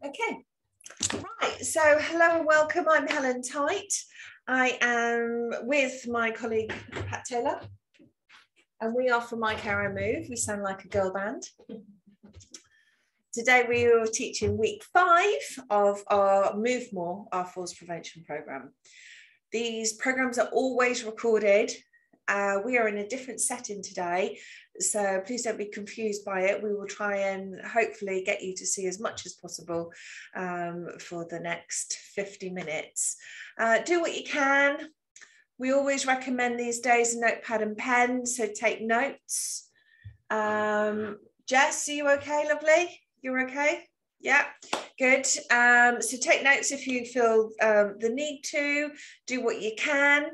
Okay, right, so hello and welcome. I'm Helen Tite. I am with my colleague Pat Taylor, and we are from My Care Move. We sound like a girl band. Today we are teaching week 5 of our Move More, our falls prevention program. These programs are always recorded. We are in a different setting today, so please don't be confused by it. We will try and hopefully get you to see as much as possible for the next 50 minutes. Do what you can. We always recommend these days a notepad and pen, so take notes. Jess, are you okay, lovely? You're okay? Yeah, good. So take notes if you feel the need to. Do what you can.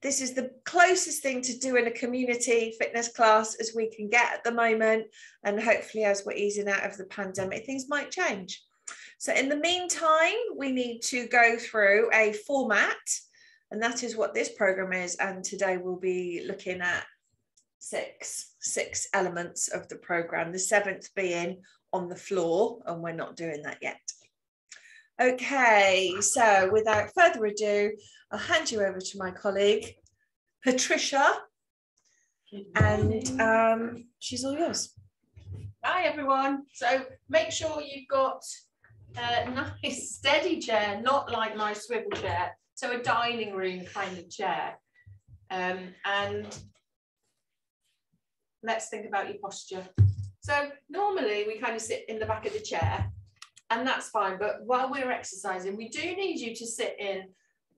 This is the closest thing to doing a community fitness class as we can get at the moment. And hopefully as we're easing out of the pandemic, things might change. So in the meantime, we need to go through a format, and that is what this program is. And today we'll be looking at six elements of the program, the 7th being on the floor, and we're not doing that yet. Okay, so without further ado, I'll hand you over to my colleague, Patricia, and she's all yours. Hi, everyone. So make sure you've got a nice steady chair, not like my swivel chair, so a dining room kind of chair. And let's think about your posture. So normally we kind of sit in the back of the chair, and that's fine, but while we're exercising, we do need you to sit in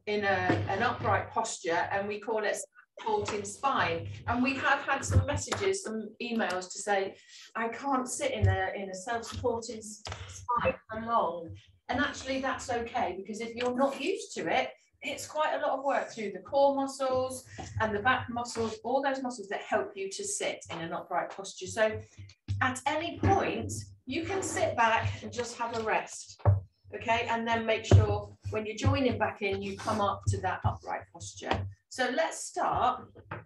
an upright posture, and we call it supporting spine. And we have had some messages, some emails to say, I can't sit in a self-supporting spine for long. And actually that's okay, because if you're not used to it, it's quite a lot of work through the core muscles and the back muscles, all those muscles that help you to sit in an upright posture. So at any point, you can sit back and just have a rest, okay? And then make sure when you're joining back in, you come up to that upright posture. So let's start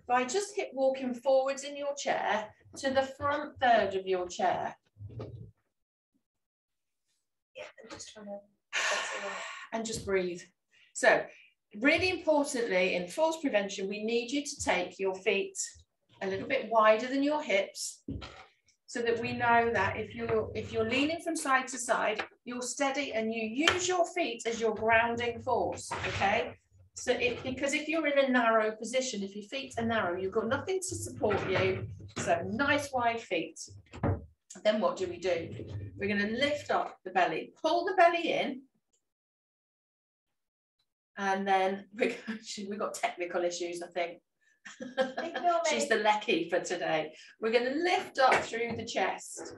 by just walking forwards in your chair to the front third of your chair. Yeah, and just breathe. So really importantly, in falls prevention, we need you to take your feet a little bit wider than your hips, so that we know that if you're leaning from side to side, you're steady and you use your feet as your grounding force, okay? So because if you're in a narrow position, if your feet are narrow, you've got nothing to support you. So nice wide feet. Then what do? We're going to lift up the belly, pull the belly in, and then we've got technical issues, I think. She's the lecky for today. We're going to lift up through the chest,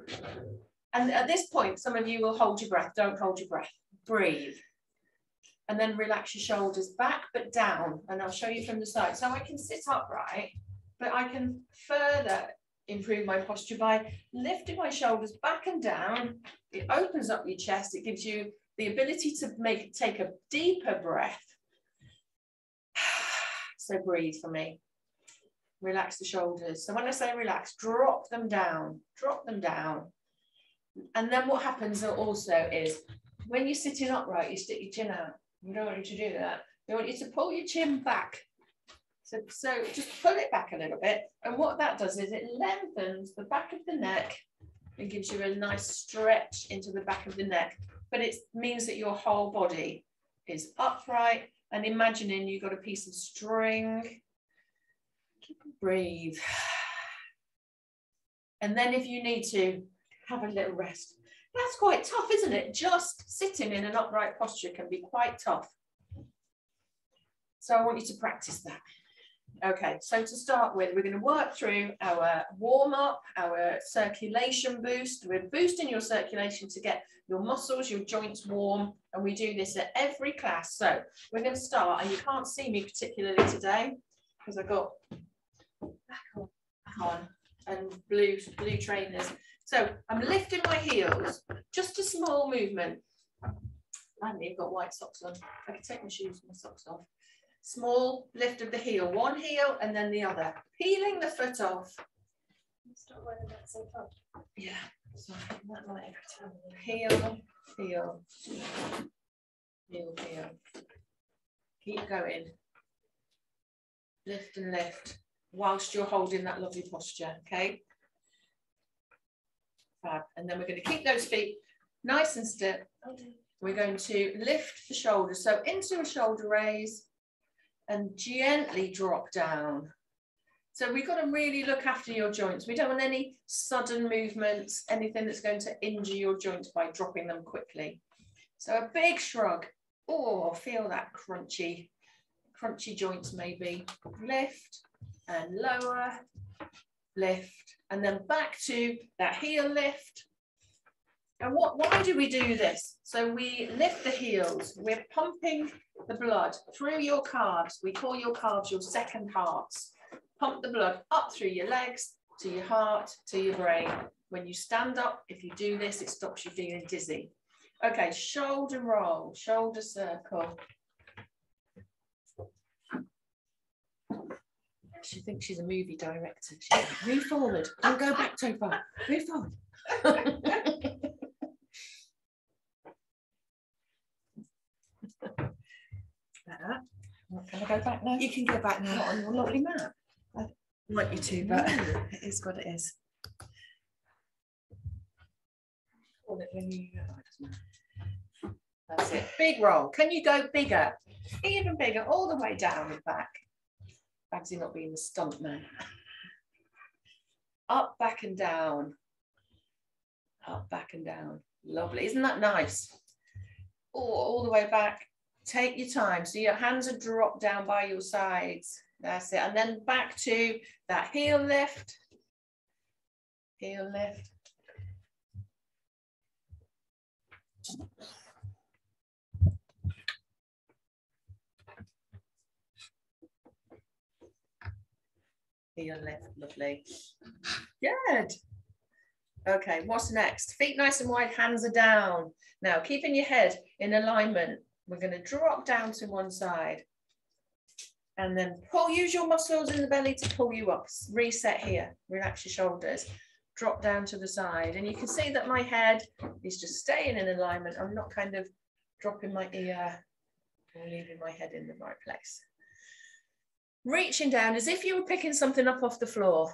and at this point some of you will hold your breath. Don't hold your breath, breathe, and then relax your shoulders back but down, and I'll show you from the side. So I can sit upright, but I can further improve my posture by lifting my shoulders back and down. It opens up your chest. It gives you the ability to take a deeper breath. So breathe for me. Relax the shoulders. So when I say relax, drop them down, drop them down. And then what happens also is when you're sitting upright, you stick your chin out. We don't want you to do that. We want you to pull your chin back. So just pull it back a little bit. And what that does is it lengthens the back of the neck and gives you a nice stretch into the back of the neck. But it means that your whole body is upright, and imagining you've got a piece of string. Breathe. And then if you need to, have a little rest. That's quite tough, isn't it? Just sitting in an upright posture can be quite tough. So I want you to practice that. Okay, so to start with, we're going to work through our warm-up, our circulation boost. We're boosting your circulation to get your muscles, your joints warm, and we do this at every class. So we're going to start, and you can't see me particularly today because I've got back on and blue trainers. So I'm lifting my heels, just a small movement. I haven't even got white socks on. I can take my shoes and my socks off. Small lift of the heel, one heel and then the other. Peeling the foot off. Stop wearing that so far. Yeah. So that might heel, heel, heel, heel. Keep going. Lift and lift whilst you're holding that lovely posture, okay? Fab. And then we're going to keep those feet nice and still. We're going to lift the shoulders. So into a shoulder raise and gently drop down. So we've got to really look after your joints. We don't want any sudden movements, anything that's going to injure your joints by dropping them quickly. So a big shrug. Oh, feel that crunchy joints maybe. Lift and lower, lift, and then back to that heel lift. And why do we do this? So we lift the heels. We're pumping the blood through your calves. We call your calves your second hearts. Pump the blood up through your legs, to your heart, to your brain. When you stand up, if you do this, it stops you feeling dizzy. Okay, shoulder roll, shoulder circle. She thinks she's a movie director. She's like, move forward, don't go back too far, move forward. Better. Can I go back now? You can go back now. Not on your lovely map. I want you to, but it is what it is. That's it. Big roll. Can you go bigger? Even bigger, all the way down and back. Bagsy not being the stunt man. Up, back and down. Up, back and down. Lovely. Isn't that nice? Oh, all the way back. Take your time. So your hands are dropped down by your sides. That's it. And then back to that heel lift. Heel lift. Heel lift. Lovely. Good. Okay, what's next? Feet nice and wide, hands are down. Now, keeping your head in alignment, we're going to drop down to one side and then pull, use your muscles in the belly to pull you up. Reset here, relax your shoulders, drop down to the side. And you can see that my head is just staying in alignment. I'm not kind of dropping my ear or leaving my head in the right place. Reaching down as if you were picking something up off the floor.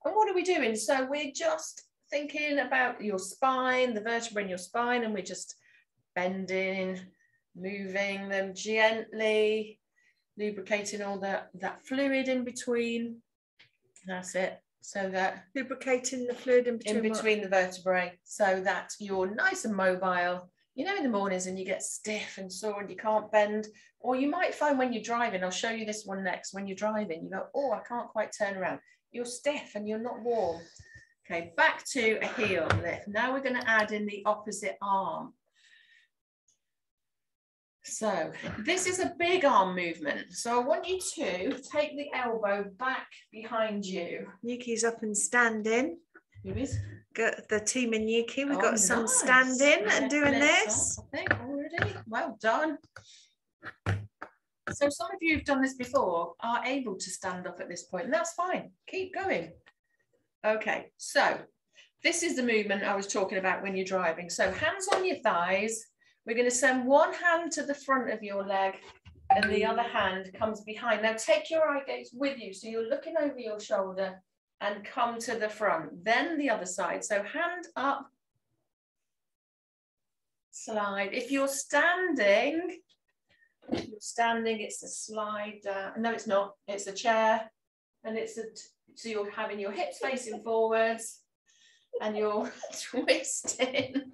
And what are we doing? So we're just thinking about your spine, the vertebrae in your spine, and we're just bending, moving them gently, lubricating all that fluid in between. That's it. So that lubricating the fluid in between the vertebrae, so that you're nice and mobile. You know, in the mornings and you get stiff and sore and you can't bend, or you might find when you're driving, I'll show you this one next, when you're driving, you go, oh, I can't quite turn around. You're stiff and you're not warm. Okay, back to a heel lift. Now we're going to add in the opposite arm. So this is a big arm movement. So I want you to take the elbow back behind you. Yuki's up and standing. Who is? Got the team in Yuki. We've got some nice. Standing and doing this. I think already. Well done. So some of you who've done this before are able to stand up at this point, and that's fine. Keep going. Okay, so this is the movement I was talking about when you're driving. So hands on your thighs. We're going to send one hand to the front of your leg and the other hand comes behind. Now take your eye gaze with you. So you're looking over your shoulder and come to the front. Then the other side. So hand up, slide. If you're standing, it's a slide down. No, it's not. It's a chair. And it's so you're having your hips facing forwards and you're twisting.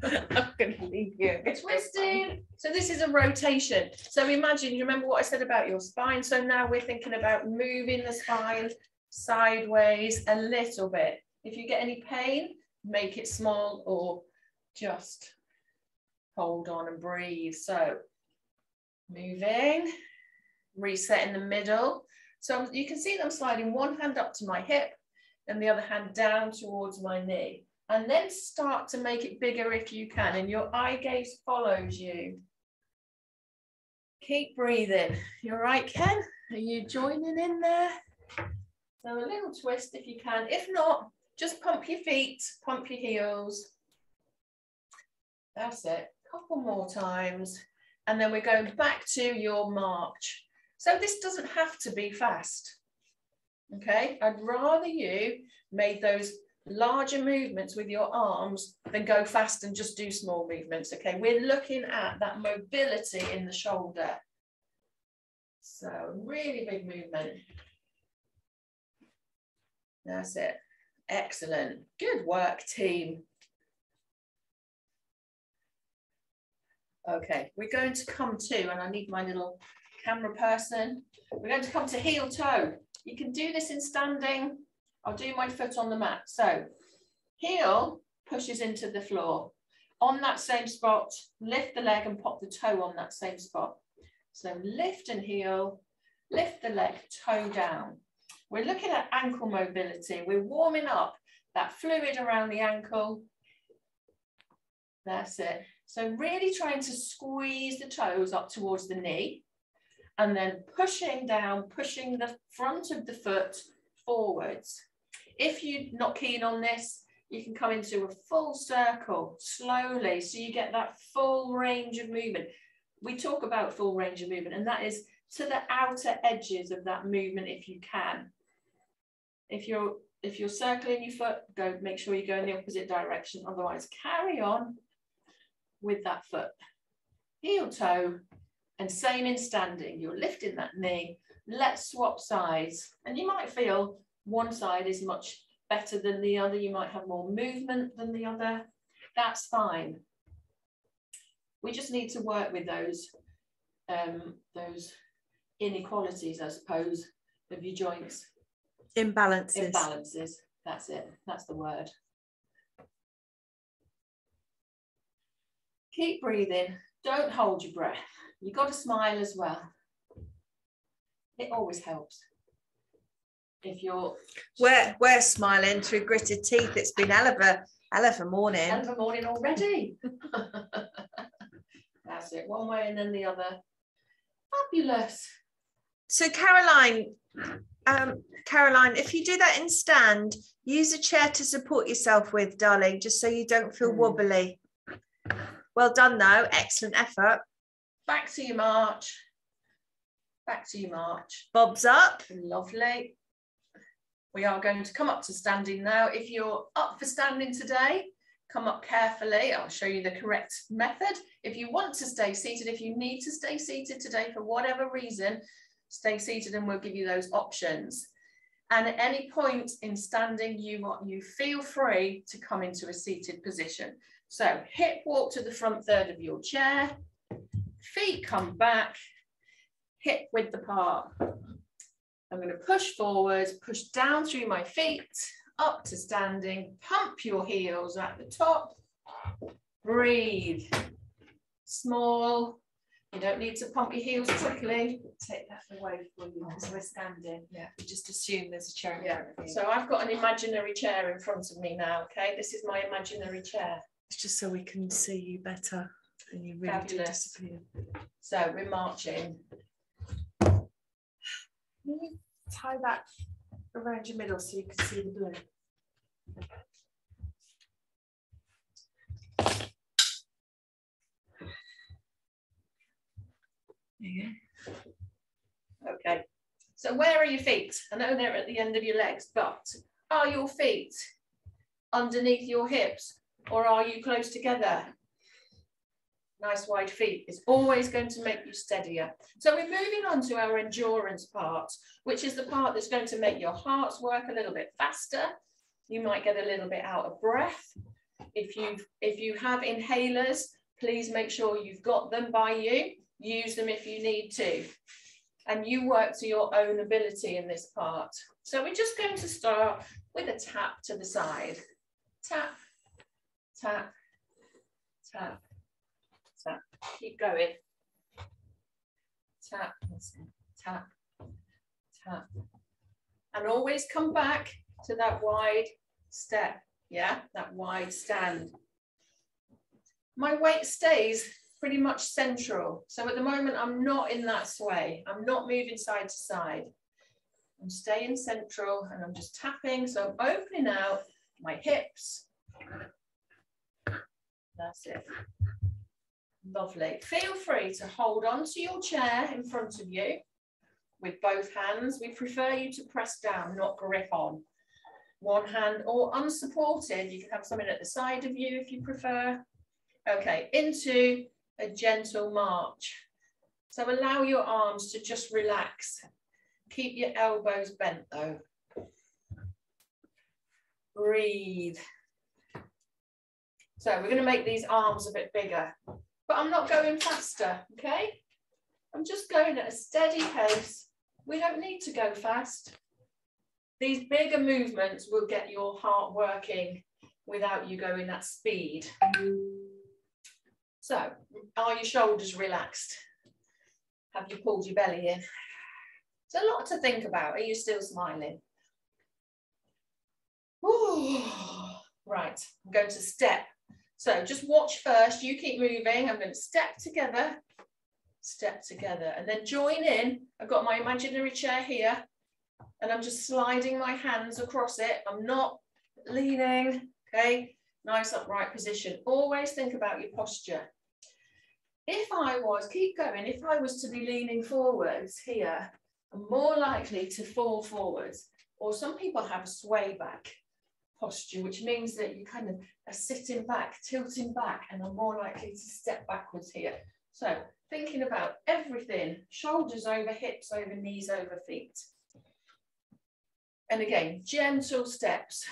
I'm going to leave you. Twisting. So this is a rotation. So imagine, you remember what I said about your spine? So now we're thinking about moving the spine sideways a little bit. If you get any pain, make it small or just hold on and breathe. So moving, reset in the middle. So you can see them sliding one hand up to my hip and the other hand down towards my knee. And then start to make it bigger if you can. And your eye gaze follows you. Keep breathing. You all right, Ken? Are you joining in there? So a little twist if you can. If not, Just pump your feet, pump your heels. That's it. Couple more times. And then we're going back to your march. So this doesn't have to be fast. Okay, I'd rather you made those larger movements with your arms than go fast and just do small movements. Okay, we're looking at that mobility in the shoulder. So really big movement. That's it. Excellent. Good work, team. Okay, we're going to come to, and I need my little camera person. We're going to come to heel toe. You can do this in standing. I'll do my foot on the mat. So heel pushes into the floor. On that same spot, lift the leg and pop the toe on that same spot. So lift and heel, lift the leg, toe down. We're looking at ankle mobility. We're warming up that fluid around the ankle. That's it. So really trying to squeeze the toes up towards the knee and then pushing down, pushing the front of the foot forwards. If you're not keen on this, you can come into a full circle slowly so you get that full range of movement. We talk about full range of movement, and that is to the outer edges of that movement if you can. If you're circling your foot, make sure you go in the opposite direction. Otherwise, carry on with that foot. Heel toe, and same in standing. You're lifting that knee. Let's swap sides. And you might feel one side is much better than the other. You might have more movement than the other. That's fine. We just need to work with those inequalities, I suppose, of your joints. Imbalances. Imbalances. That's it. That's the word. Keep breathing. Don't hold your breath. You've got to smile as well. It always helps. If you're... We're smiling through gritted teeth. It's been hell of a morning. Hell of a morning already. That's it. One way and then the other. Fabulous. So Caroline, if you do that in stand, use a chair to support yourself with, darling, just so you don't feel wobbly. Well done, though. Excellent effort. Back to your march. Back to your march. Bobs up. Lovely. We are going to come up to standing now. If you're up for standing today, come up carefully. I'll show you the correct method. If you want to stay seated, if you need to stay seated today for whatever reason, stay seated and we'll give you those options. And at any point in standing, you feel free to come into a seated position. So hip walk to the front third of your chair, feet come back, hip width apart. I'm going to push forward, push down through my feet, up to standing, pump your heels at the top, breathe, small. You don't need to pump your heels quickly. Take that away from you because we're standing. Yeah, we just assume there's a chair in front of you. So I've got an imaginary chair in front of me now, okay? This is my imaginary chair. It's just so we can see you better and you really do disappear. So we're marching. Can you tie that around your middle so you can see the blue? Yeah. Okay, so where are your feet? I know they're at the end of your legs, but are your feet underneath your hips or are you close together? Nice wide feet is always going to make you steadier. So we're moving on to our endurance part, which is the part that's going to make your hearts work a little bit faster. You might get a little bit out of breath. If you have inhalers, please make sure you've got them by you. Use them if you need to. And you work to your own ability in this part. So we're just going to start with a tap to the side. Tap, tap, tap, tap. Keep going. Tap, tap, tap. And always come back to that wide step. Yeah, that wide stand. My weight stays pretty much central. So at the moment, I'm not in that sway. I'm not moving side to side. I'm staying central and I'm just tapping. So I'm opening out my hips. That's it. Lovely. Feel free to hold on to your chair in front of you with both hands. We prefer you to press down, not grip on. One hand or unsupported. You can have something at the side of you if you prefer. Okay, into a gentle march. So allow your arms to just relax. Keep your elbows bent though. Breathe. So we're going to make these arms a bit bigger, but I'm not going faster, okay? I'm just going at a steady pace. We don't need to go fast. These bigger movements will get your heart working without you going at speed. So, are your shoulders relaxed? Have you pulled your belly in? It's a lot to think about. Are you still smiling? Ooh. Right, I'm going to step. So just watch first, you keep moving. I'm going to step together, and then join in. I've got my imaginary chair here, and I'm just sliding my hands across it. I'm not leaning, okay? Nice upright position. Always think about your posture. If I was, keep going, if I was to be leaning forwards here, I'm more likely to fall forwards, or some people have a sway back posture, which means that you kind of are sitting back, tilting back, and are more likely to step backwards here. So thinking about everything, shoulders over hips, over knees, over feet. And again, gentle steps.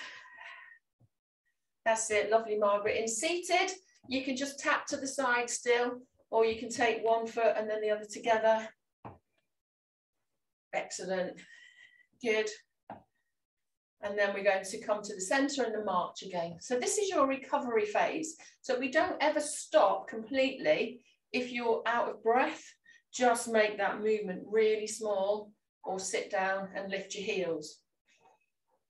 That's it, lovely Margaret. In seated, you can just tap to the side still, or you can take one foot and then the other together. Excellent, good. And then we're going to come to the center and the march again. So this is your recovery phase. So we don't ever stop completely. If you're out of breath, just make that movement really small, or sit down and lift your heels.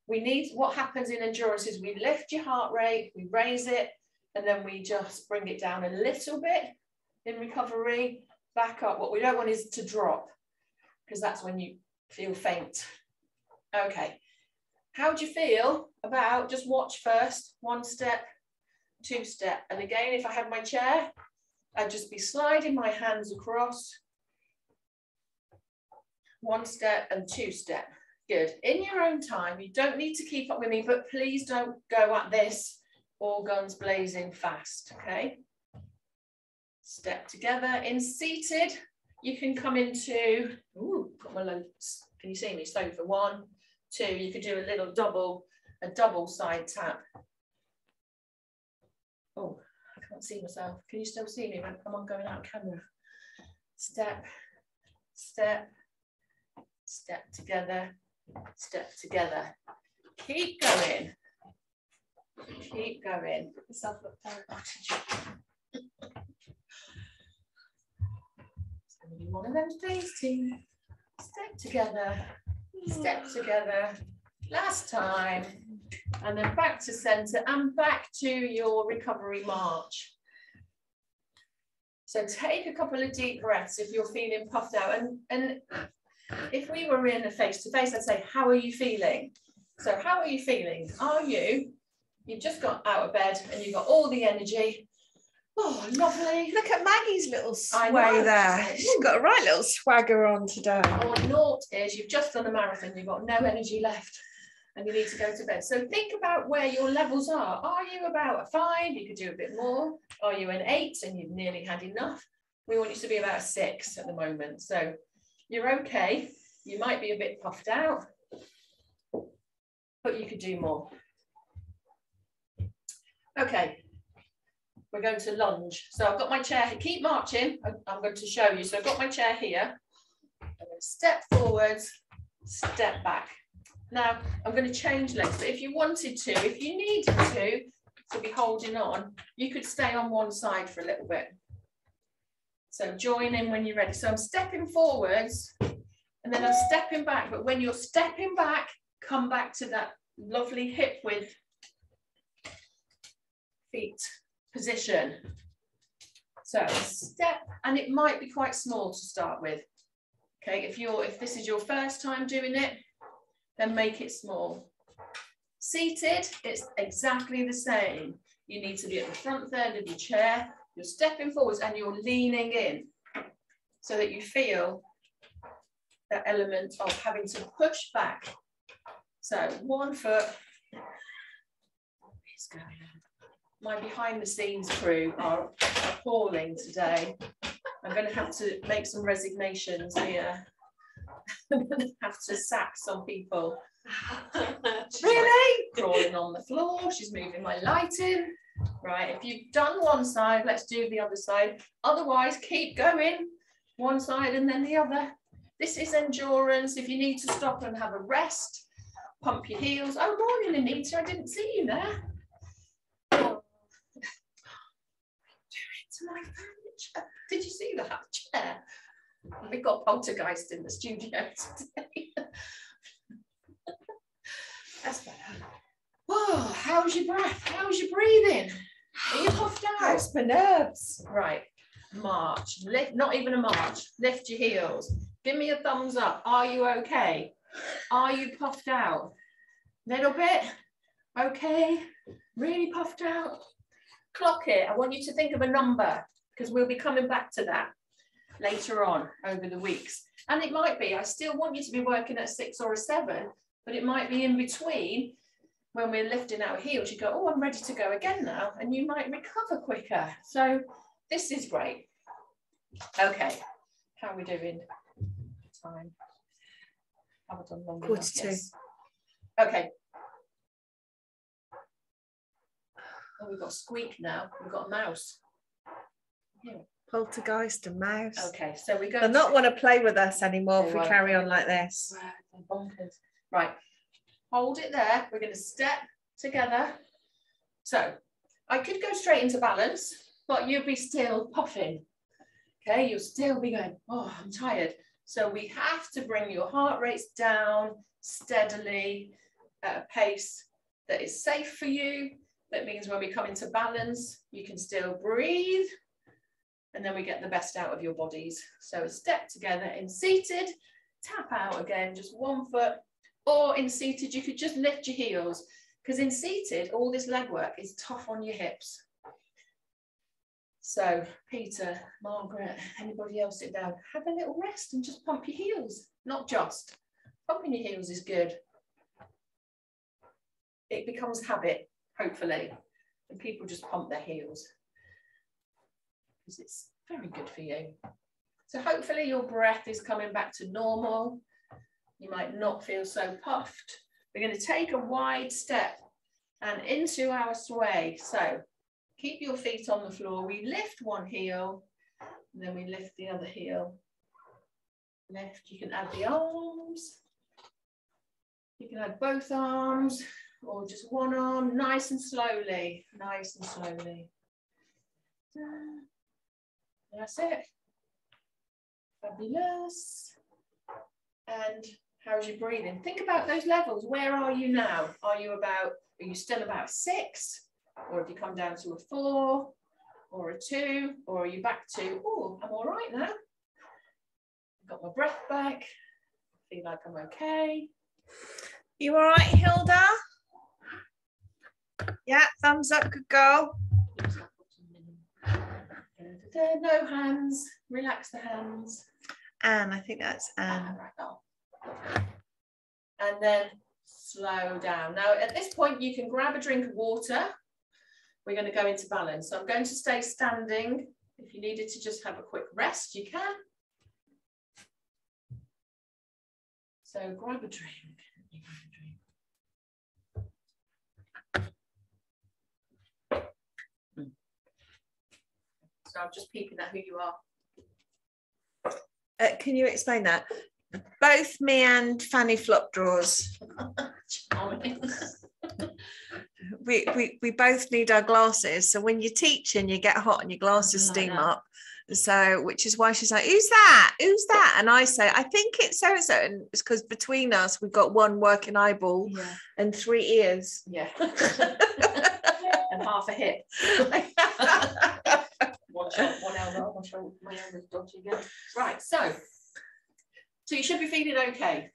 We need, what happens in endurance is we lift your heart rate, we raise it, and then we just bring it down a little bit in recovery, back up. What we don't want is to drop, because that's when you feel faint. Okay. How do you feel about, just watch first, 1 step, 2 step. And again, if I had my chair, I'd just be sliding my hands across, 1 step and 2 step. Good. In your own time, you don't need to keep up with me, but please don't go at this all guns blazing fast, okay? Step together. In seated, you can come into, ooh, got my loads. Can you see me? Sofa 1, 2, you could do a little double side tap. Oh, I can't see myself. Can you still see me? Come on, going out of camera. Step, step, step together, step together. Keep going. Keep going. It's gonna be one of those days, team. Step together. Step together, last time, and then back to center and back to your recovery march. So take a couple of deep breaths if you're feeling puffed out, and if we were in a face-to-face, I'd say, how are you feeling? So how are you feeling? You've just got out of bed and you've got all the energy. Oh, lovely. Look at Maggie's little sway there. She's got a right little swagger on today. Or naught is you've just done a marathon, you've got no energy left and you need to go to bed. So think about where your levels are. Are you about a 5? You could do a bit more. Are you an 8 and you've nearly had enough? We want you to be about a 6 at the moment. So you're okay. You might be a bit puffed out, but you could do more. Okay. We're going to lunge. So I've got my chair. Keep marching. I'm going to show you. So I've got my chair here. I'm going to step forwards, step back. Now I'm going to change legs. But if you wanted to, if you needed to be holding on, you could stay on one side for a little bit. So join in when you're ready. So I'm stepping forwards and then I'm stepping back. But when you're stepping back, come back to that lovely hip width feet position. So step, and it might be quite small to start with. Okay, if this is your first time doing it, then make it small. Seated, it's exactly the same. You need to be at the front third of your chair. You're stepping forwards and you're leaning in so that you feel that element of having to push back. So 1 foot. My behind the scenes crew are appalling today. I'm going to have to make some resignations here. I'm going to have to sack some people. Really? Crawling on the floor. She's moving my lighting. Right, if you've done one side, let's do the other side. Otherwise, keep going. One side and then the other. This is endurance. If you need to stop and have a rest, pump your heels. Oh, morning, Anita. I didn't see you there. Oh. To my furniture. Did you see that chair? We've got poltergeist in the studio today. That's better. Oh, how's your breath? How's your breathing? Are you puffed out? How's my nerves? Right. March. Lift, not even a march. Lift your heels. Give me a thumbs up. Are you okay? Are you puffed out? Little bit? Okay. Really puffed out? Clock it. I want you to think of a number because we'll be coming back to that later on over the weeks. And it might be, I still want you to be working at a 6 or a 7, but it might be in between when we're lifting our heels. You go, oh, I'm ready to go again now. And you might recover quicker. So this is great. Okay. How are we doing? Time. Have I done long enough? 1:45. Yes. Okay. Oh, we've got a squeak now. We've got a mouse. Here. Poltergeist and mouse. Okay, so we're going They'll not want to play with us anymore if we won't. carry on like this. Bonkers. Right, hold it there. We're going to step together. So I could go straight into balance, but you'll be still puffing. Okay, you'll still be going, oh, I'm tired. So we have to bring your heart rates down steadily at a pace that is safe for you. That means when we come into balance, you can still breathe. And then we get the best out of your bodies. So a step together in seated, tap out again, just 1 foot. Or in seated, you could just lift your heels. Because in seated, all this leg work is tough on your hips. So Peter, Margaret, anybody else sit down, have a little rest and just pump your heels. Not just. Pumping your heels is good. It becomes habit, hopefully. And people just pump their heels. Because it's very good for you. So hopefully your breath is coming back to normal. You might not feel so puffed. We're going to take a wide step and into our sway. So keep your feet on the floor. We lift one heel, and then we lift the other heel. Lift, you can add the arms. You can add both arms or just one arm, nice and slowly, nice and slowly. That's it. Fabulous. And how's your breathing? Think about those levels. Where are you now? Are you still about 6? Or have you come down to a 4 or a 2? Or are you back to, oh, I'm all right now. Got my breath back. Feel like I'm okay. You all right, Hilda? Yeah, thumbs up, good girl. No hands, relax the hands. Anne, I think that's Anne. And then slow down. Now at this point you can grab a drink of water. We're going to go into balance. So I'm going to stay standing. If you needed to just have a quick rest, you can. So grab a drink. So I'm just peeping at who you are. Can you explain that? Both me and Fanny flop drawers. we both need our glasses. So when you're teaching, you get hot and your glasses steam up. So, which is why she's like, who's that? Who's that? And I say, I think it's so-and-so. And it's because between us, we've got one working eyeball and 3 ears. Yeah. And half a hip. One shot, one elbow, one shoulder, my elbow's dodgy again. Right, so you should be feeling okay.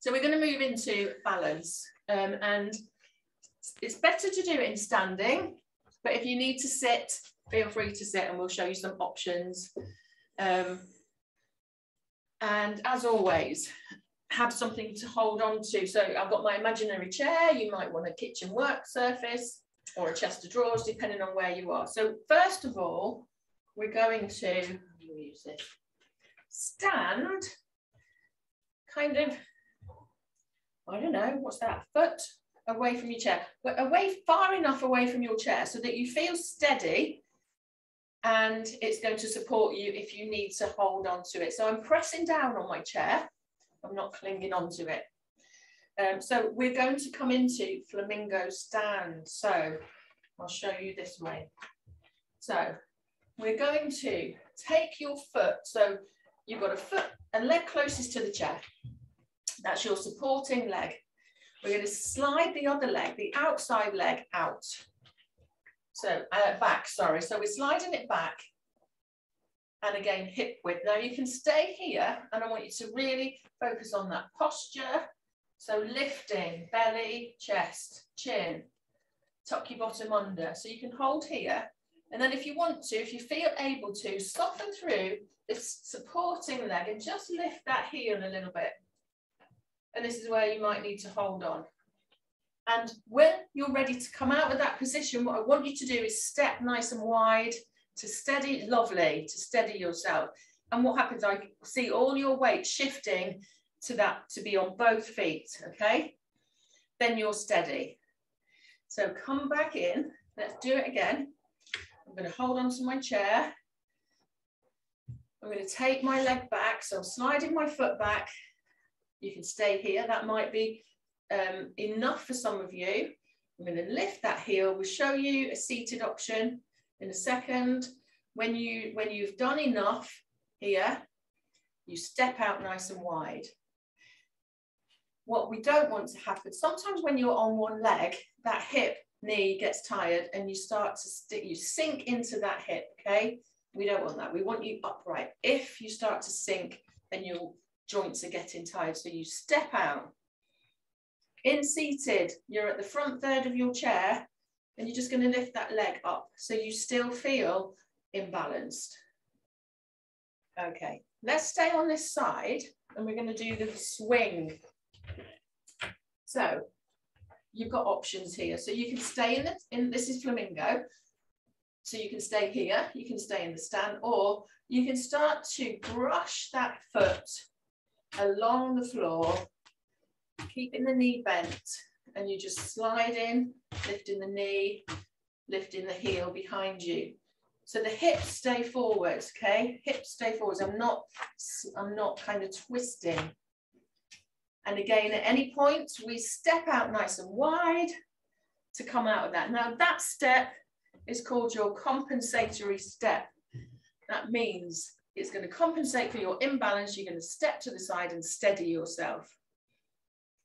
So we're going to move into balance. And It's better to do it in standing, but if you need to sit, feel free to sit and we'll show you some options. And as always, have something to hold on to. So I've got my imaginary chair. You might want a kitchen work surface or a chest of drawers, depending on where you are. So first of all, we're going to use this. Stand kind of, I don't know, what's that, foot away from your chair, but away, far enough away from your chair so that you feel steady, and it's going to support you if you need to hold on to it. So I'm pressing down on my chair. I'm not clinging onto it. So we're going to come into Flamingo Stand. So I'll show you this way. So we're going to take your foot. So you've got a leg closest to the chair. That's your supporting leg. We're going to slide the other leg, the outside leg, out. So back, sorry. So we're sliding it back. And again, hip width. Now you can stay here, and I want you to really focus on that posture. So lifting, belly, chest, chin, tuck your bottom under. So you can hold here. And then if you want to, if you feel able to, soften through this supporting leg and just lift that heel a little bit. And this is where you might need to hold on. And when you're ready to come out of that position, what I want you to do is step nice and wide to steady, lovely, to steady yourself. And what happens, I see all your weight shifting to that, to be on both feet, okay? Then you're steady. So come back in, let's do it again. I'm going to hold on to my chair. I'm going to take my leg back, so I'm sliding my foot back. You can stay here, that might be enough for some of you. I'm going to lift that heel. We'll show you a seated option in a second. When you've done enough here, you step out nice and wide. What we don't want to happen, sometimes when you're on one leg, that hip, knee gets tired and you start to you sink into that hip, okay? We don't want that. We want you upright. If you start to sink, then your joints are getting tired. So you step out. In seated, you're at the front third of your chair and you're just going to lift that leg up so you still feel imbalanced. Okay, let's stay on this side and we're going to do the swing. So you've got options here. So you can stay this is Flamingo. So you can stay here, you can stay in the stand, or you can start to brush that foot along the floor, keeping the knee bent, and you just slide in, lifting the knee, lifting the heel behind you. So the hips stay forwards, okay? Hips stay forwards. I'm not kind of twisting. And again, at any point, we step out nice and wide to come out of that. Now that step is called your compensatory step. That means it's going to compensate for your imbalance. You're going to step to the side and steady yourself.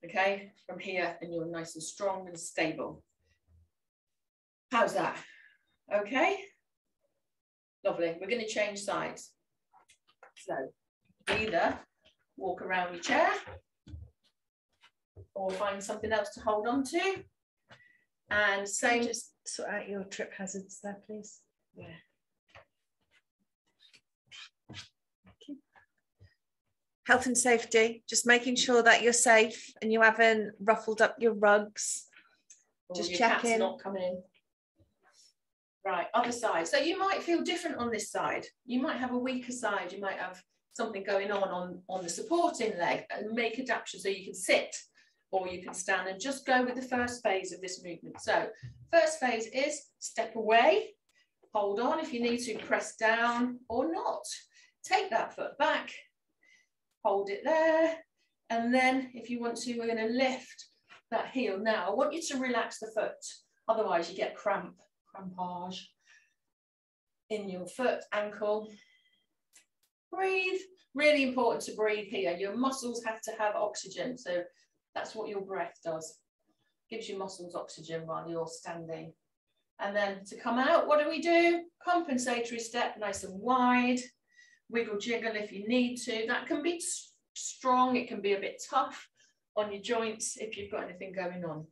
Okay, from here, and you're nice and strong and stable. How's that? Okay, lovely. We're going to change sides. So either walk around your chair or find something else to hold on to. And same. Just sort out your trip hazards there, please. Yeah. Health and safety, just making sure that you're safe and you haven't ruffled up your rugs. Or just your checking. Cat's not coming in. Right, other side. So you might feel different on this side. You might have a weaker side. You might have something going on the supporting leg, and make adaptation so you can sit or you can stand, and just go with the first phase of this movement. So first phase is step away, hold on if you need to, press down or not. Take that foot back, hold it there, and then if you want to, we're going to lift that heel. Now I want you to relax the foot, otherwise you get crampage in your foot, ankle. Breathe, really important to breathe here. Your muscles have to have oxygen, so that's what your breath does. Gives your muscles oxygen while you're standing. And then to come out, what do? Compensatory step, nice and wide. Wiggle, jiggle if you need to. That can be strong, it can be a bit tough on your joints if you've got anything going on.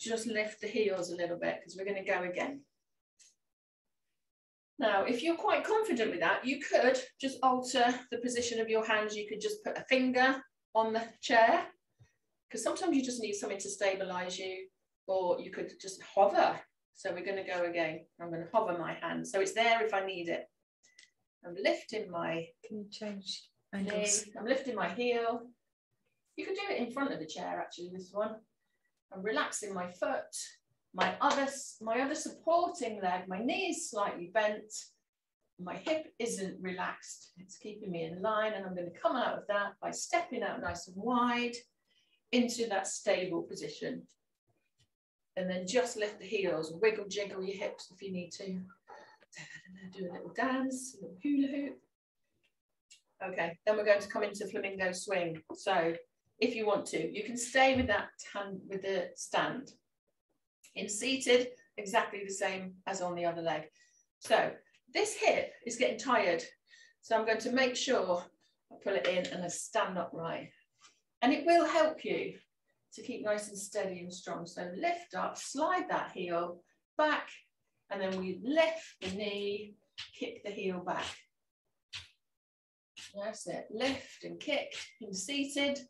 just lift the heels a little bit because we're going to go again. Now, if you're quite confident with that, you could just alter the position of your hands. You could just put a finger on the chair, because sometimes you just need something to stabilize you, or you could just hover. So we're going to go again. I'm going to hover my hand so it's there if I need it. I'm lifting my, can you change angles? I'm lifting my heel. You could do it in front of the chair, actually, this one. I'm relaxing my foot. My other supporting leg, my knee is slightly bent. My hip isn't relaxed. It's keeping me in line, and I'm going to come out of that by stepping out nice and wide into that stable position. And then just lift the heels, wiggle, jiggle your hips if you need to. Do a little dance, a little hula hoop. Okay, then we're going to come into flamingo swing. So if you want to, you can stay with that hand, with the stand. In seated, exactly the same as on the other leg. So this hip is getting tired. So I'm going to make sure I pull it in and I stand upright. And it will help you to keep nice and steady and strong. So lift up, slide that heel back, and then we lift the knee, kick the heel back. That's it, lift and kick in seated.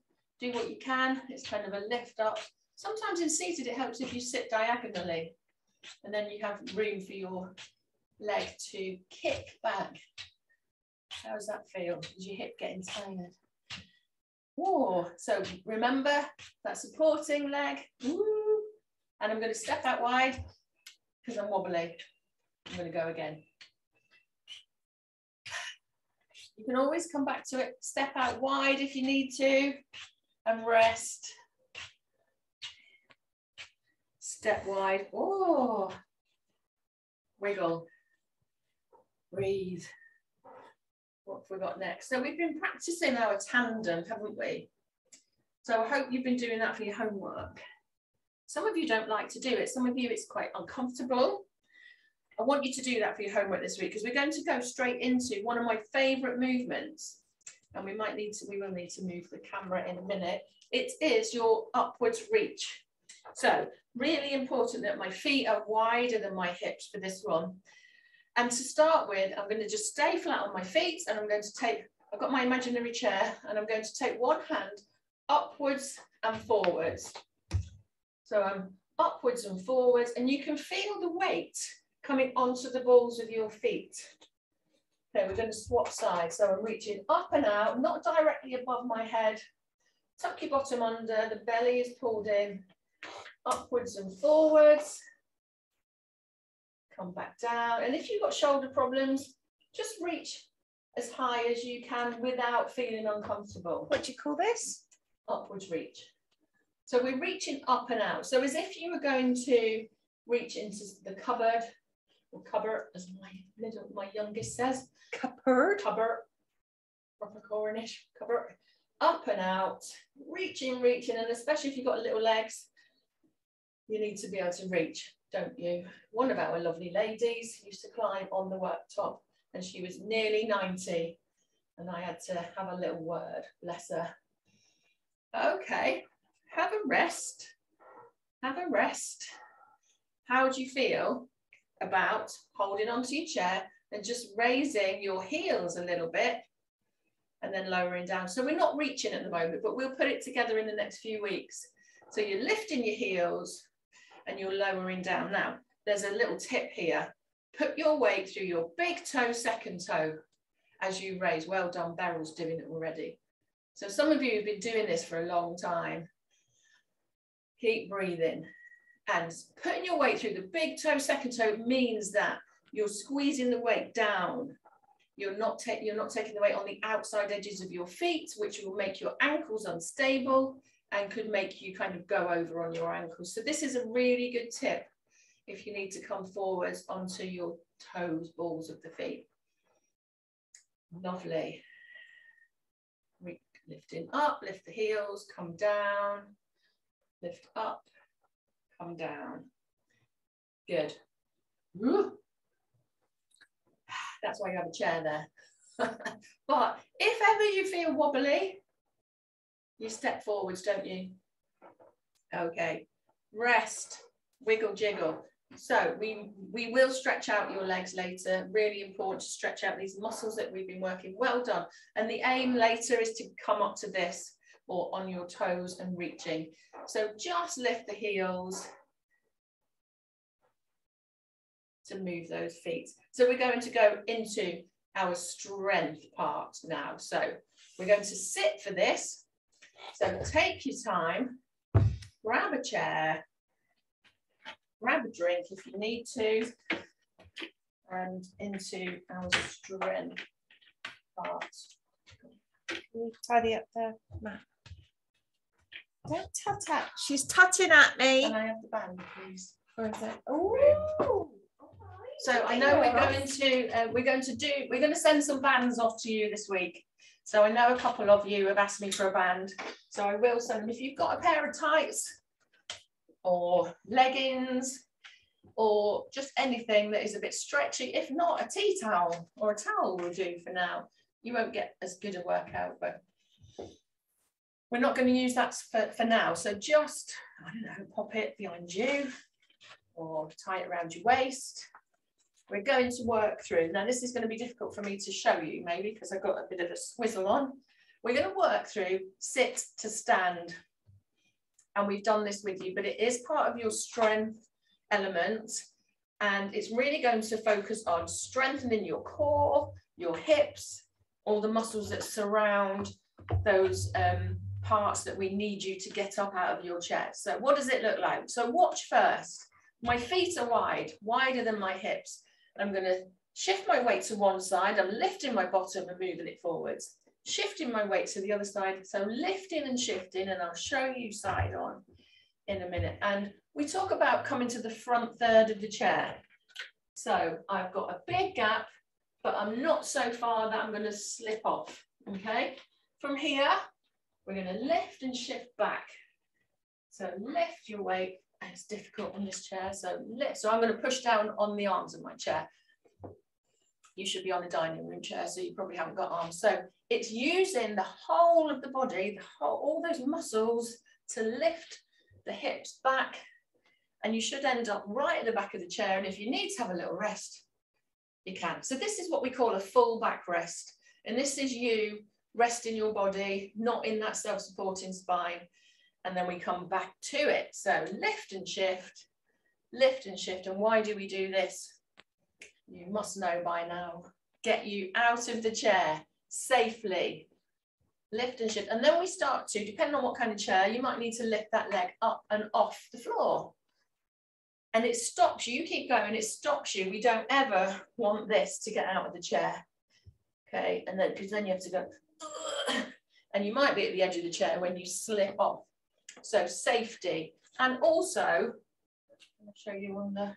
Do what you can, it's kind of a lift up. Sometimes in seated, it helps if you sit diagonally, and then you have room for your leg to kick back. How does that feel? Is your hip getting tired? Oh, so remember that supporting leg. Ooh. And I'm going to step out wide because I'm wobbly. I'm going to go again. You can always come back to it. Step out wide if you need to, and rest. Step wide. Oh, wiggle, breathe. What have we got next? So we've been practicing our tandem, haven't we? So I hope you've been doing that for your homework. Some of you don't like to do it. Some of you, it's quite uncomfortable. I want you to do that for your homework this week, because we're going to go straight into one of my favorite movements. And we will need to move the camera in a minute. It is your upwards reach. So really important that my feet are wider than my hips for this one. And to start with, I'm going to just stay flat on my feet, and I'm going to take, I've got my imaginary chair, and I'm going to take one hand upwards and forwards. So I'm upwards and forwards, and you can feel the weight coming onto the balls of your feet. Okay, we're going to swap sides. So I'm reaching up and out, not directly above my head. Tuck your bottom under, the belly is pulled in, upwards and forwards. Come back down. And if you've got shoulder problems, just reach as high as you can without feeling uncomfortable. What do you call this? Upwards reach. So we're reaching up and out. So as if you were going to reach into the cupboard, or cupboard, as my youngest says. Cupboard. Cupboard. Proper Cornish. Cupboard. Up and out. Reaching, and especially if you've got little legs, you need to be able to reach, don't you? One of our lovely ladies used to climb on the worktop, and she was nearly 90, and I had to have a little word, bless her. Okay, have a rest. Have a rest. How do you feel about holding onto your chair and just raising your heels a little bit and then lowering down? So we're not reaching at the moment, but we'll put it together in the next few weeks. So you're lifting your heels and you're lowering down. Now, there's a little tip here. Put your weight through your big toe, second toe as you raise. Well done, Beryl's doing it already. So some of you have been doing this for a long time. Keep breathing. And putting your weight through the big toe, second toe means that you're squeezing the weight down. You're not taking the weight on the outside edges of your feet, which will make your ankles unstable and could make you kind of go over on your ankles. So this is a really good tip if you need to come forwards onto your toes, balls of the feet. Lovely. Lifting up, lift the heels, come down, lift up, come down. Good. Woo. That's why you have a chair there. But if ever you feel wobbly, you step forwards, don't you? Okay. Rest. wiggle, jiggle. So we will stretch out your legs later. Really important to stretch out these muscles that we've been working. Well done. And the aim later is to come up to this or on your toes and reaching. So just lift the heels to move those feet. So we're going to go into our strength part now. So we're going to sit for this. So take your time, grab a chair, grab a drink if you need to, and into our strength part. Can you tidy up there, Matt? Don't tut at. She's tutting at me. Can I have the band, please? Or is it? Oh. So I know we're going to send some bands off to you this week. So I know a couple of you have asked me for a band. So I will send them. If you've got a pair of tights or leggings or just anything that is a bit stretchy, if not a tea towel or a towel will do for now. You won't get as good a workout, but we're not going to use that for now. So just, I don't know, pop it behind you or tie it around your waist. We're going to work through. Now, this is going to be difficult for me to show you, maybe, because I've got a bit of a swizzle on. We're going to work through sit to stand. And we've done this with you, but it is part of your strength element. And it's really going to focus on strengthening your core, your hips, all the muscles that surround those parts that we need you to get up out of your chair. So what does it look like? So watch first. My feet are wide, wider than my hips. I'm going to shift my weight to one side. I'm lifting my bottom and moving it forwards. Shifting my weight to the other side. So lifting and shifting, and I'll show you side on in a minute. And we talk about coming to the front third of the chair. So I've got a big gap, but I'm not so far that I'm going to slip off. Okay. From here, we're going to lift and shift back. So lift your weight. It's difficult on this chair, so lift. So I'm going to push down on the arms of my chair. You should be on a dining room chair, so you probably haven't got arms. So it's using the whole of the body, all those muscles to lift the hips back, and you should end up right at the back of the chair. And if you need to have a little rest, you can. So this is what we call a full back rest, and this is you resting your body, not in that self-supporting spine. And then we come back to it. So lift and shift, lift and shift. And why do we do this? You must know by now. Get you out of the chair safely. Lift and shift. And then we start to, depending on what kind of chair, you might need to lift that leg up and off the floor. And it stops you. You keep going, it stops you. We don't ever want this to get out of the chair. Okay, and then, because then you have to go, and you might be at the edge of the chair when you slip off. So safety. And also, I'll show you on the,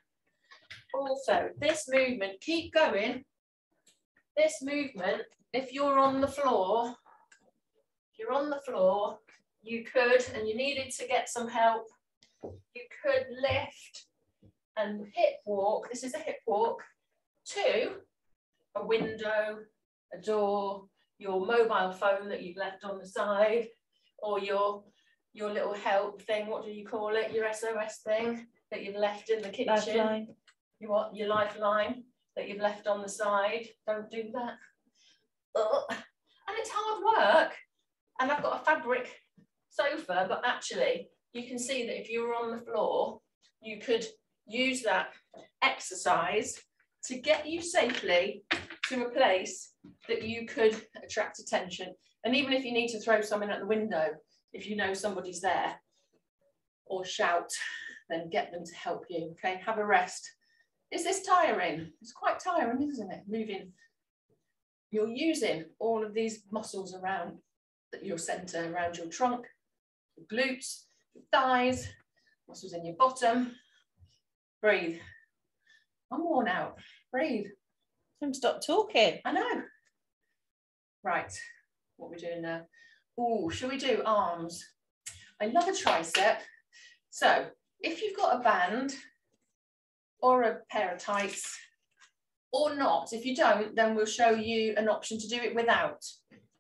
also this movement, keep going. This movement, if you're on the floor, you could, and you needed to get some help, you could lift and hip walk. This is a hip walk to a window, a door, your mobile phone that you've left on the side, or your little help thing, what do you call it? Your SOS thing that you've left in the kitchen. Lifeline. Your lifeline that you've left on the side. Don't do that. Ugh. And it's hard work. And I've got a fabric sofa, but actually you can see that if you were on the floor, you could use that exercise to get you safely to a place that you could attract attention. And even if you need to throw something at the window, if you know somebody's there, or shout, then get them to help you. Okay, have a rest. Is this tiring? It's quite tiring, isn't it? Moving. You're using all of these muscles around your center, around your trunk, your glutes, your thighs, muscles in your bottom. Breathe. I'm worn out. Breathe. Don't stop talking. I know. Right, what are we doing now? Oh, shall we do arms? I love a tricep. So if you've got a band or a pair of tights, or not, if you don't, then we'll show you an option to do it without.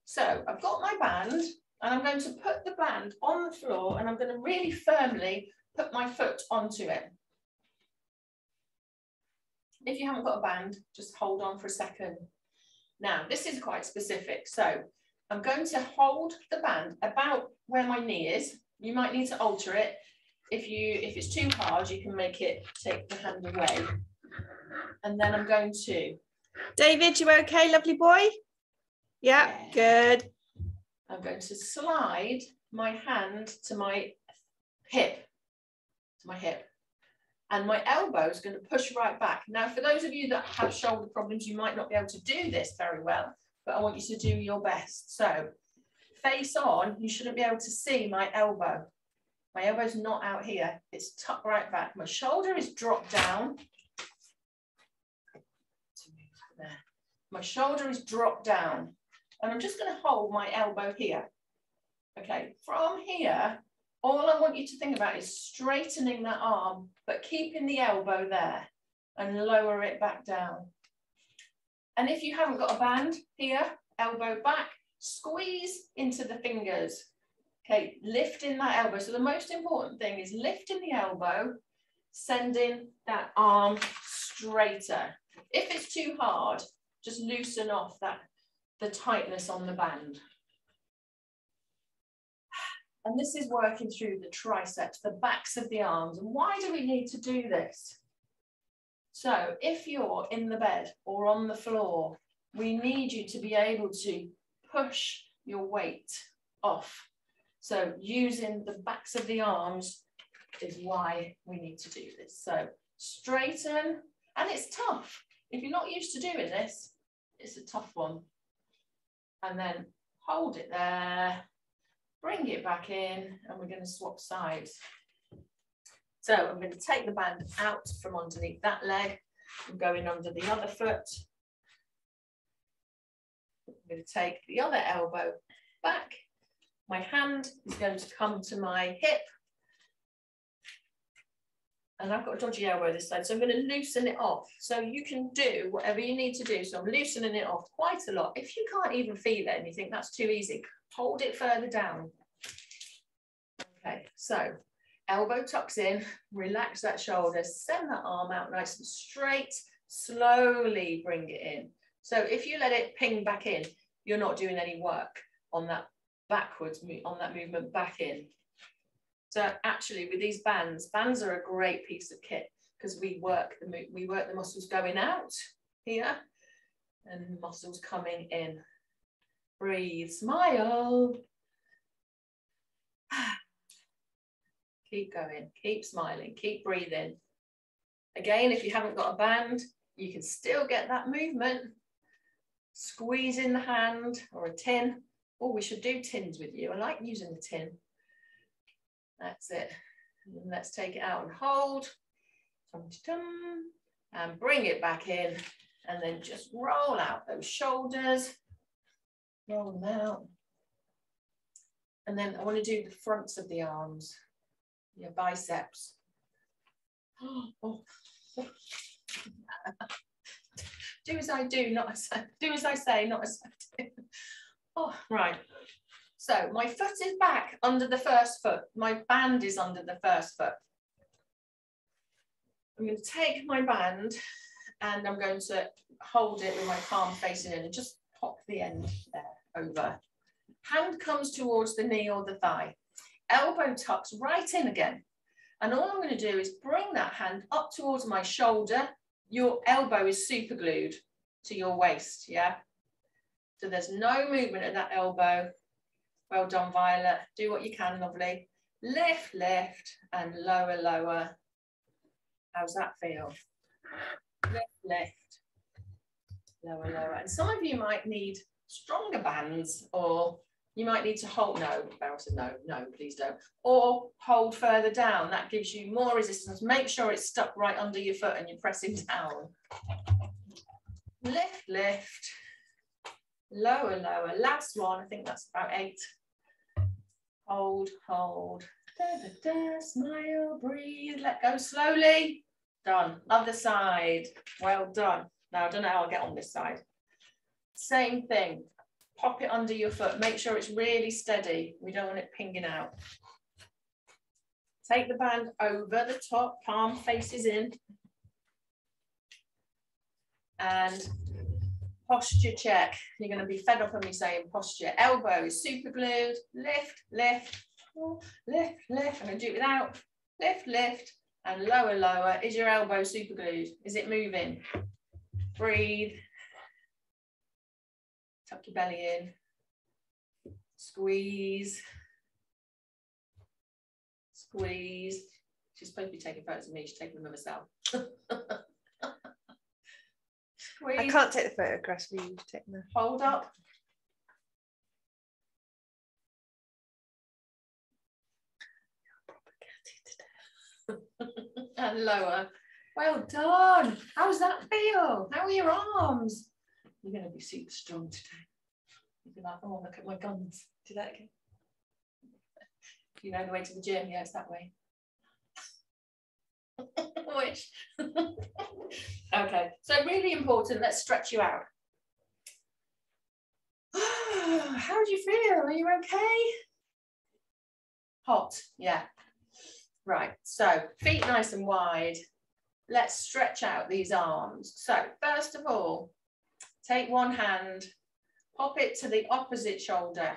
So I've got my band, and I'm going to put the band on the floor, and I'm going to really firmly put my foot onto it. If you haven't got a band, just hold on for a second. Now, this is quite specific. So I'm going to hold the band about where my knee is. You might need to alter it. If it's too hard, you can make it take the hand away. And then I'm going to... David, you okay, lovely boy? Yeah, good. I'm going to slide my hand to my hip. And my elbow is going to push right back. Now, for those of you that have shoulder problems, you might not be able to do this very well, but I want you to do your best. So face on, you shouldn't be able to see my elbow. My elbow's not out here. It's tucked right back. My shoulder is dropped down. There. My shoulder is dropped down. And I'm just going to hold my elbow here. Okay, from here, all I want you to think about is straightening that arm, but keeping the elbow there and lower it back down. And if you haven't got a band here, elbow back, squeeze into the fingers. Okay, lifting that elbow. So the most important thing is lifting the elbow, sending that arm straighter. If it's too hard, just loosen off the tightness on the band. And this is working through the triceps, the backs of the arms. And why do we need to do this? So if you're in the bed or on the floor, we need you to be able to push your weight off. So using the backs of the arms is why we need to do this. So straighten, and it's tough. If you're not used to doing this, it's a tough one. And then hold it there. Bring it back in, and we're going to swap sides. So I'm going to take the band out from underneath that leg. I'm going under the other foot. I'm going to take the other elbow back. My hand is going to come to my hip. And I've got a dodgy elbow this side, so I'm going to loosen it off. So you can do whatever you need to do. So I'm loosening it off quite a lot. If you can't even feel it and you think that's too easy, hold it further down. Okay, so elbow tucks in, relax that shoulder, send that arm out nice and straight, slowly bring it in. So if you let it ping back in, you're not doing any work on that backwards, on that movement back in. So actually with these bands are a great piece of kit because we work the muscles going out here and muscles coming in. Breathe, smile. Keep going, keep smiling, keep breathing. Again, if you haven't got a band, you can still get that movement. Squeeze in the hand or a tin. Oh, we should do tins with you. I like using the tin. That's it. And then let's take it out and hold. And bring it back in. And then just roll out those shoulders. Roll them out. And then I want to do the fronts of the arms, your biceps. Oh. Do as I do, not as I do. As I say, not as I do. Oh, right. So my foot is back under the first foot. My band is under the first foot. I'm going to take my band and I'm going to hold it with my palm facing in and just pop the end there over. Hand comes towards the knee or the thigh. Elbow tucks right in again. And all I'm going to do is bring that hand up towards my shoulder. Your elbow is super glued to your waist, yeah? So there's no movement at that elbow. Well done, Violet. Do what you can, lovely. Lift, lift, and lower, lower. How's that feel? Lift, lift, lower, lower. And some of you might need stronger bands, or you might need to hold, no, Beryl said no, please don't. Or hold further down, that gives you more resistance. Make sure it's stuck right under your foot and you're pressing down. Lift, lift, lower, lower. Last one, I think that's about 8. Hold, hold, da, da, da, smile, breathe, let go slowly. Done, other side, well done. Now I don't know how I'll get on this side. Same thing. Pop it under your foot. Make sure it's really steady. We don't want it pinging out. Take the band over the top, palm faces in. And posture check. You're going to be fed up of me saying posture. Elbow is super glued. Lift, lift, lift, lift. I'm going to do it without. Lift, lift, and lower, lower. Is your elbow super glued? Is it moving? Breathe. Tuck your belly in. Squeeze. Squeeze. She's supposed to be taking photos of me. She's taking them of herself. Squeeze. I can't take the photographs for you. Take them. Hold up. And lower. Well done. How does that feel? How are your arms? You're going to be super strong today. You'll be like, oh, look at my guns. Do that again. You know the way to the gym? Yeah, it's that way. Which? Okay, so really important. Let's stretch you out. How do you feel? Are you okay? Hot, yeah. Right, so feet nice and wide. Let's stretch out these arms. So first of all, take one hand, pop it to the opposite shoulder.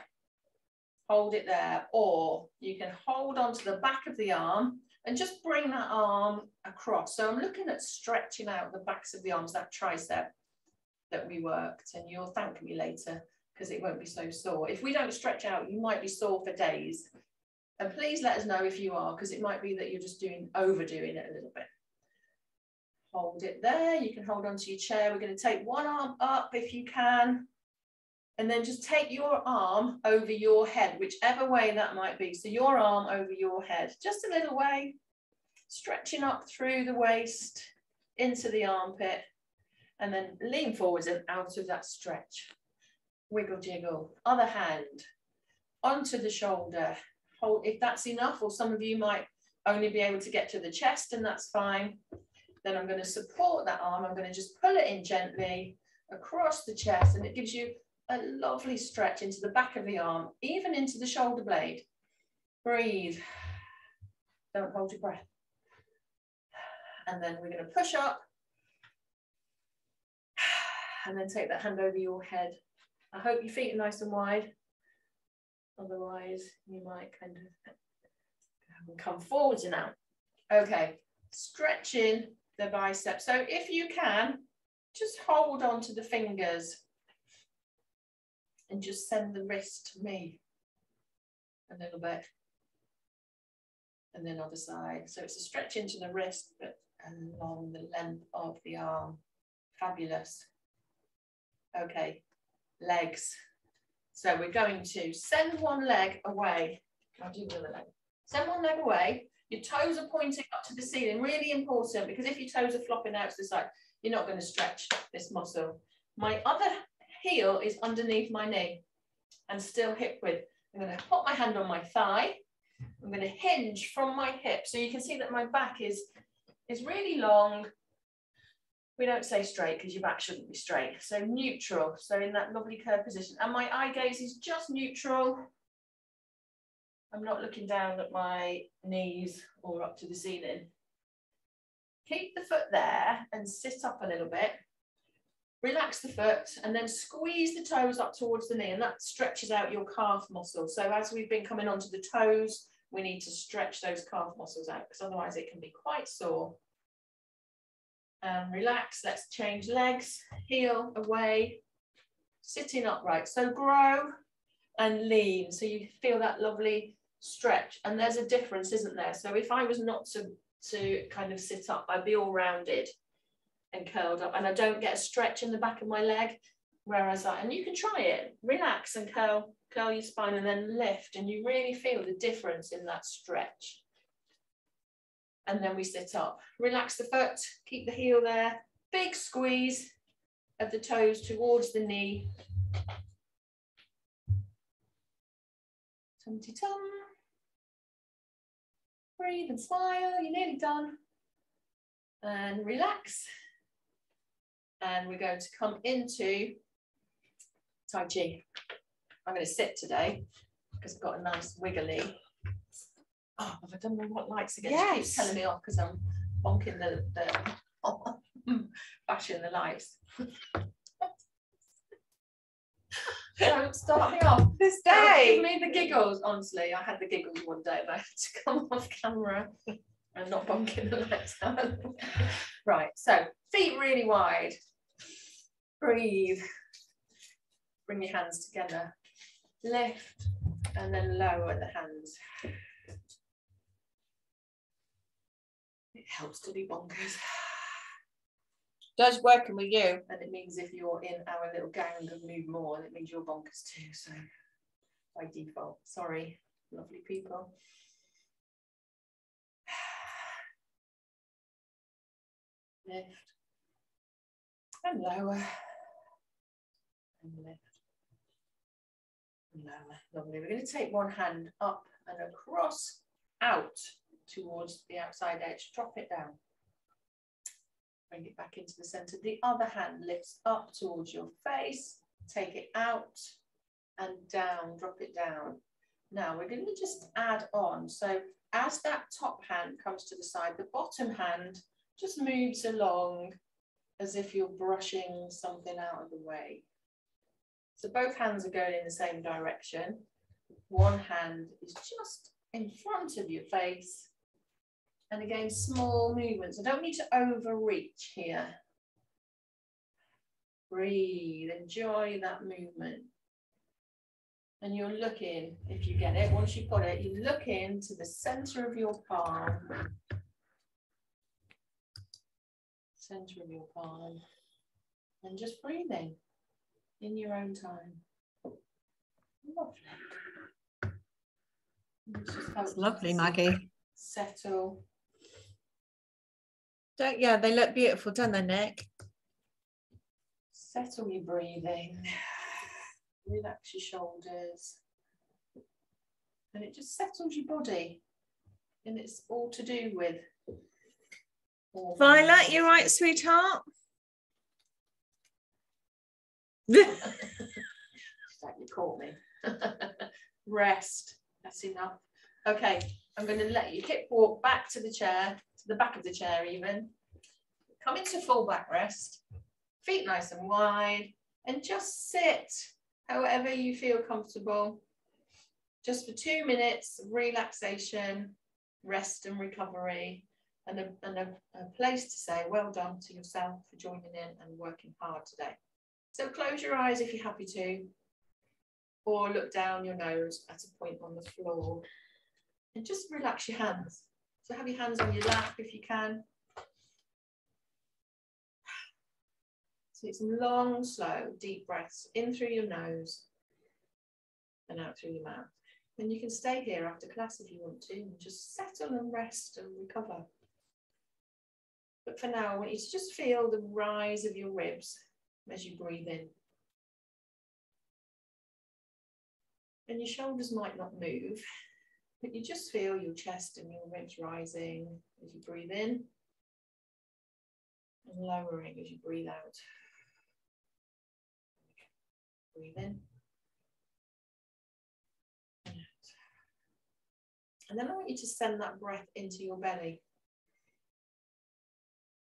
Hold it there, or you can hold onto the back of the arm and just bring that arm across. So I'm looking at stretching out the backs of the arms, that tricep that we worked, and you'll thank me later because it won't be so sore. If we don't stretch out, you might be sore for days. And please let us know if you are, because it might be that you're just overdoing it a little bit. Hold it there. You can hold onto your chair. We're going to take one arm up if you can. And then just take your arm over your head, whichever way that might be. So your arm over your head, just a little way, stretching up through the waist, into the armpit, and then lean forwards and out of that stretch. Wiggle, jiggle. Other hand, onto the shoulder. Hold, if that's enough, or some of you might only be able to get to the chest, and that's fine. Then I'm going to support that arm. I'm going to just pull it in gently across the chest, and it gives you a lovely stretch into the back of the arm, even into the shoulder blade. Breathe. Don't hold your breath. And then we're going to push up. And then take that hand over your head. I hope your feet are nice and wide. Otherwise, you might kind of come forwards and out. Okay, stretching the biceps. So if you can, just hold on to the fingers and just send the wrist to me a little bit. And then other side. So it's a stretch into the wrist, but along the length of the arm. Fabulous. Okay, legs. So we're going to send one leg away. I'll do the other leg. Send one leg away. Your toes are pointing up to the ceiling. Really important, because if your toes are flopping out to the side, you're not going to stretch this muscle. My other heel is underneath my knee and still hip width. I'm going to put my hand on my thigh. I'm going to hinge from my hip. So you can see that my back is really long. We don't say straight because your back shouldn't be straight. So neutral. So in that lovely curved position. And my eye gaze is just neutral. I'm not looking down at my knees or up to the ceiling. Keep the foot there and sit up a little bit. Relax the foot and then squeeze the toes up towards the knee, and that stretches out your calf muscle. So as we've been coming onto the toes, we need to stretch those calf muscles out because otherwise it can be quite sore. And relax, let's change legs, heel away, sitting upright. So grow and lean, so you feel that lovely stretch. And there's a difference, isn't there? So if I was not to kind of sit up, I'd be all rounded and curled up, and I don't get a stretch in the back of my leg, whereas and you can try it, relax and curl your spine and then lift, and you really feel the difference in that stretch. And then we sit up, relax the foot, keep the heel there, big squeeze of the toes towards the knee. Tum-ti-tum. Breathe and smile, you're nearly done. And relax. And we're going to come into Tai Chi. I'm going to sit today because I've got a nice wiggly. Oh, have I done what lights again? Yes. She keeps telling me off because I'm bonking the Flashing the lights. Don't start me off This day. Give me the giggles. Honestly, I had the giggles one day and I had to come off camera and not bonking the lights out. Right, so feet really wide. Breathe. Bring your hands together. Lift and then lower the hands. It helps to be bonkers. Does working with you. And it means if you're in our little gang of Move More, it means you're bonkers too. So by default, sorry, lovely people. Lift and lower and lift and lower. Lovely. We're going to take one hand up and across, out towards the outside edge. Drop it down. Bring it back into the center. The other hand lifts up towards your face. Take it out and down. Drop it down. Now we're going to just add on. So as that top hand comes to the side, the bottom hand just moves along as if you're brushing something out of the way. So both hands are going in the same direction. One hand is just in front of your face. And again, small movements. I don't need to overreach here. Breathe, enjoy that movement. And you're looking, if you get it, once you've got it, you look into the center of your palm. Center of your palm. And just breathing in your own time. Lovely. It's lovely, Maggie. Settle. Yeah, they look beautiful, don't they, Nick? Settle your breathing. Relax your shoulders. And it just settles your body. And it's all to do with. Violet, you right, sweetheart? You caught me. Rest. That's enough. Okay, I'm going to let you hip walk back to the chair, to the back of the chair even. Come into full back rest. Feet nice and wide. And just sit however you feel comfortable. Just for 2 minutes, relaxation, rest and recovery. And a place to say well done to yourself for joining in and working hard today. So close your eyes if you're happy to. Or look down your nose at a point on the floor. And just relax your hands. So have your hands on your lap if you can. Take some long, slow, deep breaths in through your nose and out through your mouth. And you can stay here after class if you want to and just settle and rest and recover. But for now, I want you to just feel the rise of your ribs as you breathe in. And your shoulders might not move, but you just feel your chest and your ribs rising as you breathe in and lowering as you breathe out. Breathe in and out. And then I want you to send that breath into your belly.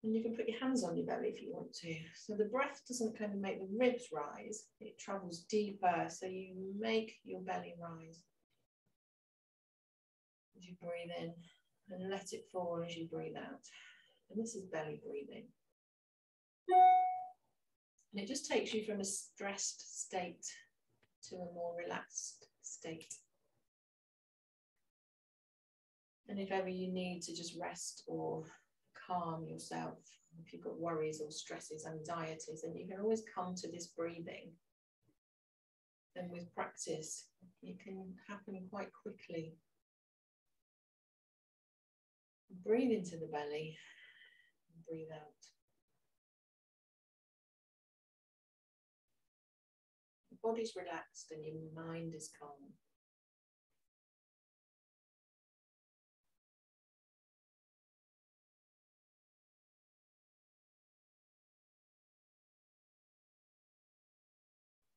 And you can put your hands on your belly if you want to. So the breath doesn't kind of make the ribs rise, it travels deeper. So you make your belly rise as you breathe in and let it fall as you breathe out. And this is belly breathing. And it just takes you from a stressed state to a more relaxed state. And if ever you need to just rest or calm yourself, if you've got worries or stresses, anxieties, then you can always come to this breathing. And with practice, it can happen quite quickly. Breathe into the belly and breathe out. Your body's relaxed and your mind is calm.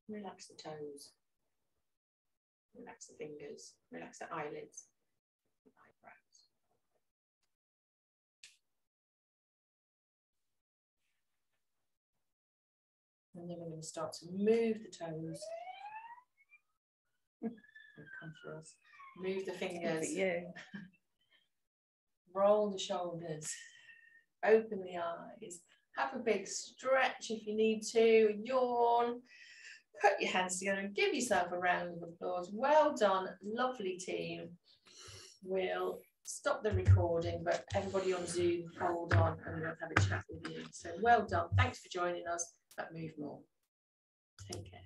Relax the toes, relax the fingers, relax the eyelids, the eyebrows. And then we're going to start to move the toes. Come for us. Move the fingers. Roll the shoulders. Open the eyes. Have a big stretch if you need to. Yawn. Put your hands together and give yourself a round of applause. Well done. Lovely team. We'll stop the recording, but everybody on Zoom, hold on and we'll have a chat with you. So well done. Thanks for joining us at Move More. Take care.